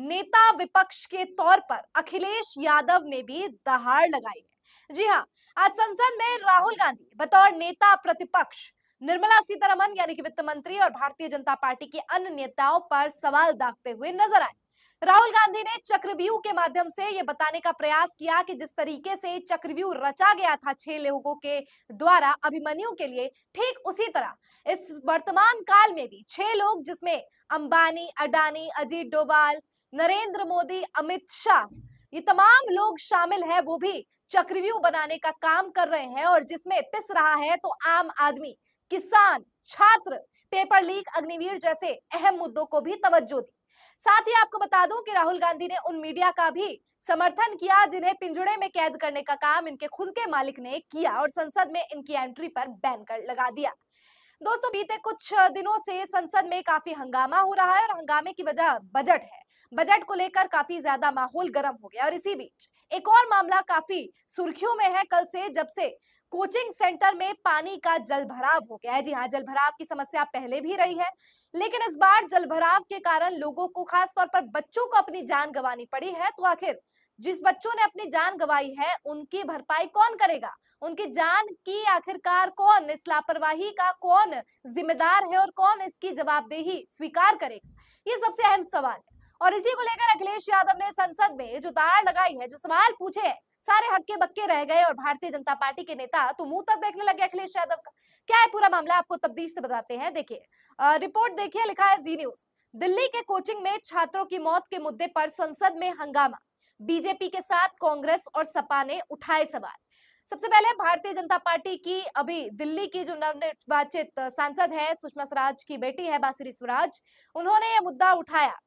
नेता विपक्ष के तौर पर अखिलेश यादव ने भी दहाड़ लगाई है। जी हाँ, आज संसद में राहुल गांधी बतौर नेता प्रतिपक्ष निर्मला सीतारमण यानी कि वित्त मंत्री और भारतीय जनता पार्टी के अन्य नेताओं पर सवाल दागते हुए नजर आए। राहुल गांधी ने चक्रव्यूह के माध्यम से यह बताने का प्रयास किया कि जिस तरीके से चक्रव्यूह रचा गया था 6 लोगों के द्वारा अभिमन्यु के लिए, ठीक उसी तरह इस वर्तमान काल में भी 6 लोग, जिसमें अंबानी, अडानी, अजीत डोभाल, नरेंद्र मोदी, अमित शाह, ये तमाम लोग शामिल हैं, वो भी चक्रव्यूह बनाने का काम कर रहे हैं और जिसमें पिस रहा है तो आम आदमी, किसान, छात्र, पेपर लीक, अग्निवीर जैसे अहम मुद्दों को भी तवज्जो दी। साथ ही आपको बता दूं कि राहुल गांधी ने उन मीडिया का भी समर्थन किया जिन्हें पिंजड़े में कैद करने का काम इनके खुद के मालिक ने किया और संसद में इनकी एंट्री पर बैन कर लगा दिया। दोस्तों, बीते कुछ दिनों से संसद में काफी हंगामा हो रहा है और हंगामे की वजह बजट है। बजट को लेकर काफी ज्यादा माहौल गर्म हो गया और इसी बीच एक और मामला काफी सुर्खियों में है कल से, जब से कोचिंग सेंटर में पानी का जलभराव हो गया है। जी हाँ, जलभराव की समस्या पहले भी रही है, लेकिन इस बार जलभराव के कारण लोगों को, खास तौर पर बच्चों को, अपनी जान गंवानी पड़ी है। तो आखिर जिस बच्चों ने अपनी जान गंवाई है उनकी भरपाई कौन करेगा? उनकी जान की आखिरकार कौन, इस लापरवाही का कौन जिम्मेदार है और कौन इसकी जवाबदेही स्वीकार करेगा? ये सबसे अहम सवाल है और इसी को लेकर अखिलेश यादव ने संसद में जो दहाड़ लगाई है, जो सवाल पूछे हैं, सारे हक्के बक्के रह गए और भारतीय जनता पार्टी के नेता तो मुंह तक देखने लगे अखिलेश यादव का। क्या है पूरा मामला, आपको तफ्तीश से बताते हैं। देखिए, रिपोर्ट देखिए, लिखा है जी न्यूज। दिल्ली के कोचिंग में छात्रों की मौत के मुद्दे पर संसद में हंगामा, बीजेपी के साथ कांग्रेस और सपा ने उठाए सवाल। सबसे पहले भारतीय जनता पार्टी की अभी दिल्ली की जो नवनिर्वाचित सांसद है, सुषमा स्वराज की बेटी है बांसुरी स्वराज, उन्होंने यह मुद्दा उठाया।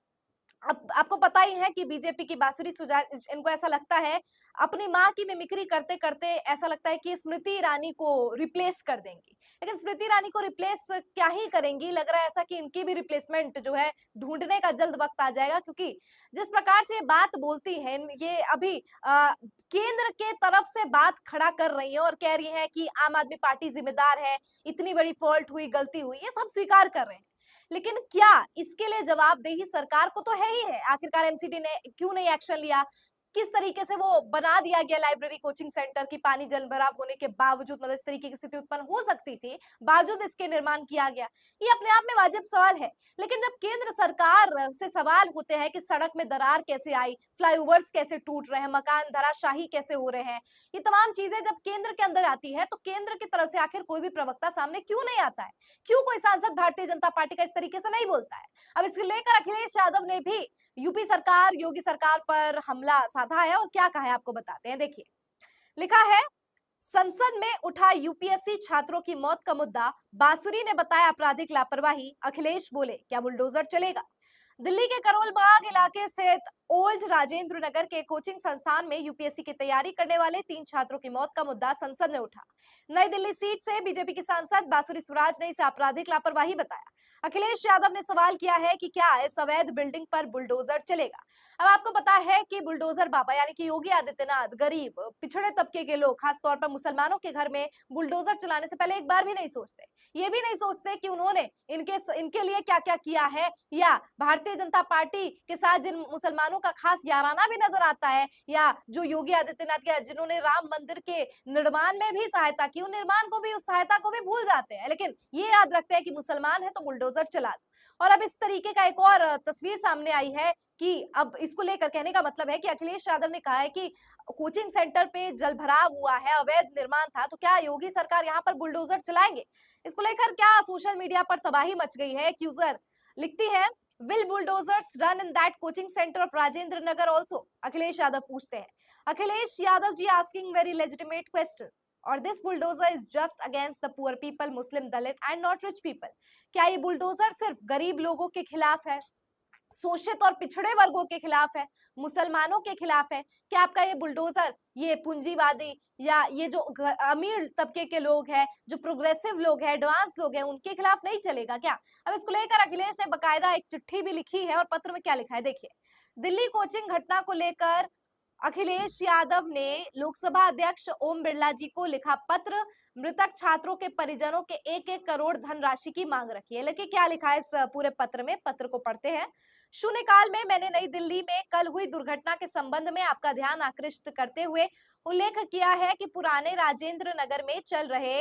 अब आपको पता ही है कि बीजेपी की बांसुरी सुजान, इनको ऐसा लगता है, अपनी माँ की मिमिक्री करते करते ऐसा लगता है कि स्मृति ईरानी को रिप्लेस कर देंगी। लेकिन स्मृति ईरानी को रिप्लेस क्या ही करेंगी, लग रहा है ऐसा कि इनकी भी रिप्लेसमेंट जो है ढूंढने का जल्द वक्त आ जाएगा, क्योंकि जिस प्रकार से ये बात बोलती हैं, ये अभी केंद्र के तरफ से बात खड़ा कर रही है और कह रही है कि आम आदमी पार्टी जिम्मेदार है, इतनी बड़ी फॉल्ट हुई, गलती हुई, ये सब स्वीकार कर रहे हैं। लेकिन क्या इसके लिए जवाबदेही सरकार को तो है ही है? आखिरकार एमसीडी ने क्यों नहीं एक्शन लिया? किस तरीके से वो बना दिया गया लाइब्रेरी कोचिंग सेंटर की, पानी जलभराव होने के बावजूद, मतलब इस तरीके की स्थिति उत्पन्न हो सकती थी, बावजूद इसके निर्माण किया गया? ये अपने आप में वाजिब सवाल है। लेकिन जब केंद्र सरकार से सवाल होते हैं कि सड़क में दरार कैसे आई, फ्लाईओवर्स कैसे टूट रहे हैं, मकान धराशाही कैसे हो रहे हैं, ये तमाम चीजें जब केंद्र के अंदर आती है, तो केंद्र की तरफ से आखिर कोई भी प्रवक्ता सामने क्यों नहीं आता है? क्यों कोई सांसद भारतीय जनता पार्टी का इस तरीके से नहीं बोलता है? अब इसको लेकर अखिलेश यादव ने भी यूपी सरकार, योगी सरकार पर हमला साधा है और क्या कहा है आपको बताते हैं। देखिए, लिखा है, संसद में उठा यूपीएससी छात्रों की मौत का मुद्दा, बांसुरी ने बताया आपराधिक लापरवाही, अखिलेश बोले क्या बुलडोजर चलेगा? दिल्ली के करोल बाग इलाके स्थित ओल्ड राजेंद्र नगर के कोचिंग संस्थान में यूपीएससी की तैयारी करने वाले 3 छात्रों की मौत का मुद्दा संसद में उठा। नई दिल्ली सीट से बीजेपी की सांसद बांसुरी स्वराज ने इसे आपराधिक लापरवाही बताया। अखिलेश यादव ने सवाल किया है कि क्या इस अवैध बिल्डिंग पर बुलडोजर चलेगा? अब आपको पता है कि बुलडोजर बाबा यानी कि योगी आदित्यनाथ गरीब, पिछड़े तबके के लोग, खास तौर पर मुसलमानों के घर में बुलडोजर चलाने से पहले एक बार भी नहीं सोचते। ये भी नहीं सोचते कि उन्होंने इनके लिए क्या क्या किया है, या भारतीय जनता पार्टी के साथ जिन मुसलमानों का खास याराना भी नजर आता है, या जो योगी आदित्यनाथ के जिन्होंने राम मंदिर के निर्माण में भी सहायता की, उन निर्माण को भी, उस सहायता को भी भूल जाते हैं। लेकिन ये याद रखते हैं कि मुसलमान है तो बुलडोजर चला दो। और अब इस तरीके का एक और तस्वीर सामने आई है कि अब इसको लेकर कहने का मतलब है कि अखिलेश यादव ने कहा है कि कोचिंग सेंटर पे जलभराव हुआ है, अवैध निर्माण था, तो क्या योगी सरकार यहाँ पर बुलडोजर चलाएंगे? इसको लेकर क्या सोशल मीडिया पर तबाही मच गई है। एक यूजर लिखती है, will bulldozers run in that coaching centre of Rajendra Nagar also? Akhilesh Yadav पूछते हैं। Akhilesh Yadav ji asking very legitimate question, और this bulldozer is just against the poor people, Muslim, Dalit and not rich people? क्या ये बुलडोजर सिर्फ गरीब लोगों के खिलाफ है, शोषित और पिछड़े वर्गों के खिलाफ है, मुसलमानों के खिलाफ है? क्या आपका ये बुलडोजर ये पूंजीवादी या ये जो अमीर तबके के लोग हैं, जो प्रोग्रेसिव लोग हैं, एडवांस लोग हैं, उनके खिलाफ नहीं चलेगा क्या? अब इसको लेकर अखिलेश ने बकायदा एक चिट्ठी भी लिखी है और पत्र में क्या लिखा है देखिए। दिल्ली कोचिंग घटना को लेकर अखिलेश यादव ने लोकसभा अध्यक्ष ओम बिरला जी को लिखा पत्र, मृतक छात्रों के परिजनों के 1-1 करोड़ धनराशि की मांग रखी है। लेकिन क्या लिखा है इस पूरे पत्र में, पत्र को पढ़ते हैं। शून्यकाल में मैंने नई दिल्ली में कल हुई दुर्घटना के संबंध में आपका ध्यान आकृष्ट करते हुए उल्लेख किया है कि पुराने राजेंद्र नगर में चल रहे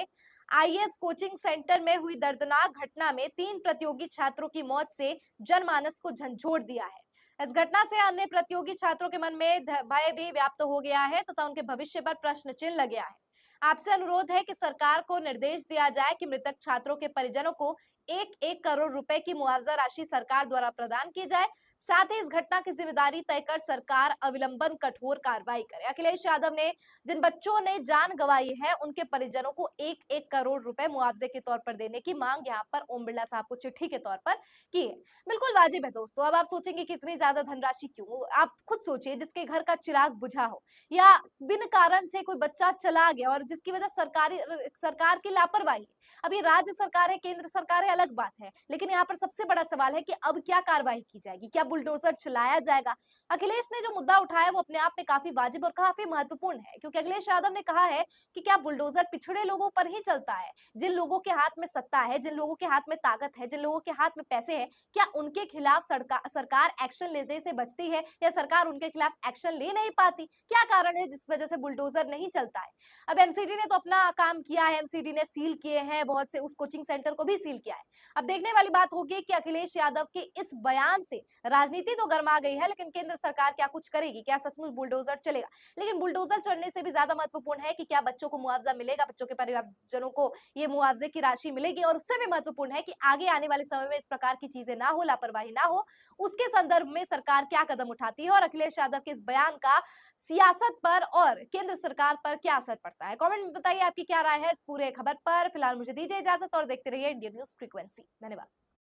आईएएस कोचिंग सेंटर में हुई दर्दनाक घटना में 3 प्रतियोगी छात्रों की मौत से जनमानस को झंझोर दिया है। इस घटना से अन्य प्रतियोगी छात्रों के मन में भय भी व्याप्त हो गया है तथा उनके भविष्य पर प्रश्न चिन्ह लग गया है। आपसे अनुरोध है कि सरकार को निर्देश दिया जाए कि मृतक छात्रों के परिजनों को 1-1 करोड़ रुपए की मुआवजा राशि सरकार द्वारा प्रदान की जाए। साथ ही इस घटना की जिम्मेदारी तय कर सरकार अविलंबन कठोर कार्रवाई करे। अखिलेश यादव ने जिन बच्चों ने जान गंवाई है उनके परिजनों को 1-1 करोड़ रुपए मुआवजे के तौर पर देने की मांग यहाँ पर ओम बिरला साहब को चिट्ठी के तौर पर की है। बिल्कुल वाजिब है दोस्तों। अब आप सोचेंगे कि इतनी ज्यादा धनराशि क्यों? आप खुद सोचिए, जिसके घर का चिराग बुझा हो या बिन कारण से कोई बच्चा चला गया और जिसकी वजह सरकार की लापरवाही है। अब ये राज्य सरकार है, केंद्र सरकार है, अलग बात है, लेकिन यहाँ पर सबसे बड़ा सवाल है कि अब क्या कार्रवाई की जाएगी? क्या बुलडोजर चलाया जाएगा? अखिलेश ने जो मुद्दा उठाया वो अपने आप में काफी वाजिब और काफी महत्वपूर्ण है, क्योंकि अखिलेश यादव ने कहा है कि क्या बुलडोजर पिछड़े लोगों पर ही चलता है? जिन लोगों के हाथ में सत्ता है, जिन लोगों के हाथ में ताकत है, जिन लोगों के हाथ में पैसे हैं, क्या उनके खिलाफ सरकार एक्शन लेने से बचती है या सरकार उनके खिलाफ एक्शन ले नहीं पाती? क्या कारण है जिस वजह से बुलडोजर नहीं चलता है? अब एमसीडी ने तो अपना काम किया है, एमसीडी ने सील किए हैं बहुत से, उस कोचिंग सेंटर को भी सील किया है। अब देखने वाली बात होगी कि अखिलेश यादव के इस बयान से राजनीति तो गर्मा गई है, लेकिन केंद्र सरकार क्या कुछ करेगी? क्या सचमुच बुलडोजर चलेगा? लेकिन बुलडोजर चलने से भी ज्यादा महत्वपूर्ण है कि क्या बच्चों को मुआवजा मिलेगा, बच्चों के परिवारजनों को ये मुआवजे की राशि मिलेगी, और उससे भी महत्वपूर्ण है कि आगे आने वाले समय में इस प्रकार की चीजें ना हो, लापरवाही ना हो, उसके संदर्भ में सरकार क्या कदम उठाती है और अखिलेश यादव के इस बयान का सियासत पर और केंद्र सरकार पर क्या असर पड़ता है। कमेंट में बताइए आपकी क्या राय है इस पूरे खबर पर। फिलहाल मुझे दीजिए इजाजत और देखते रहिए इंडियन न्यूज फ्रीक्वेंसी। धन्यवाद।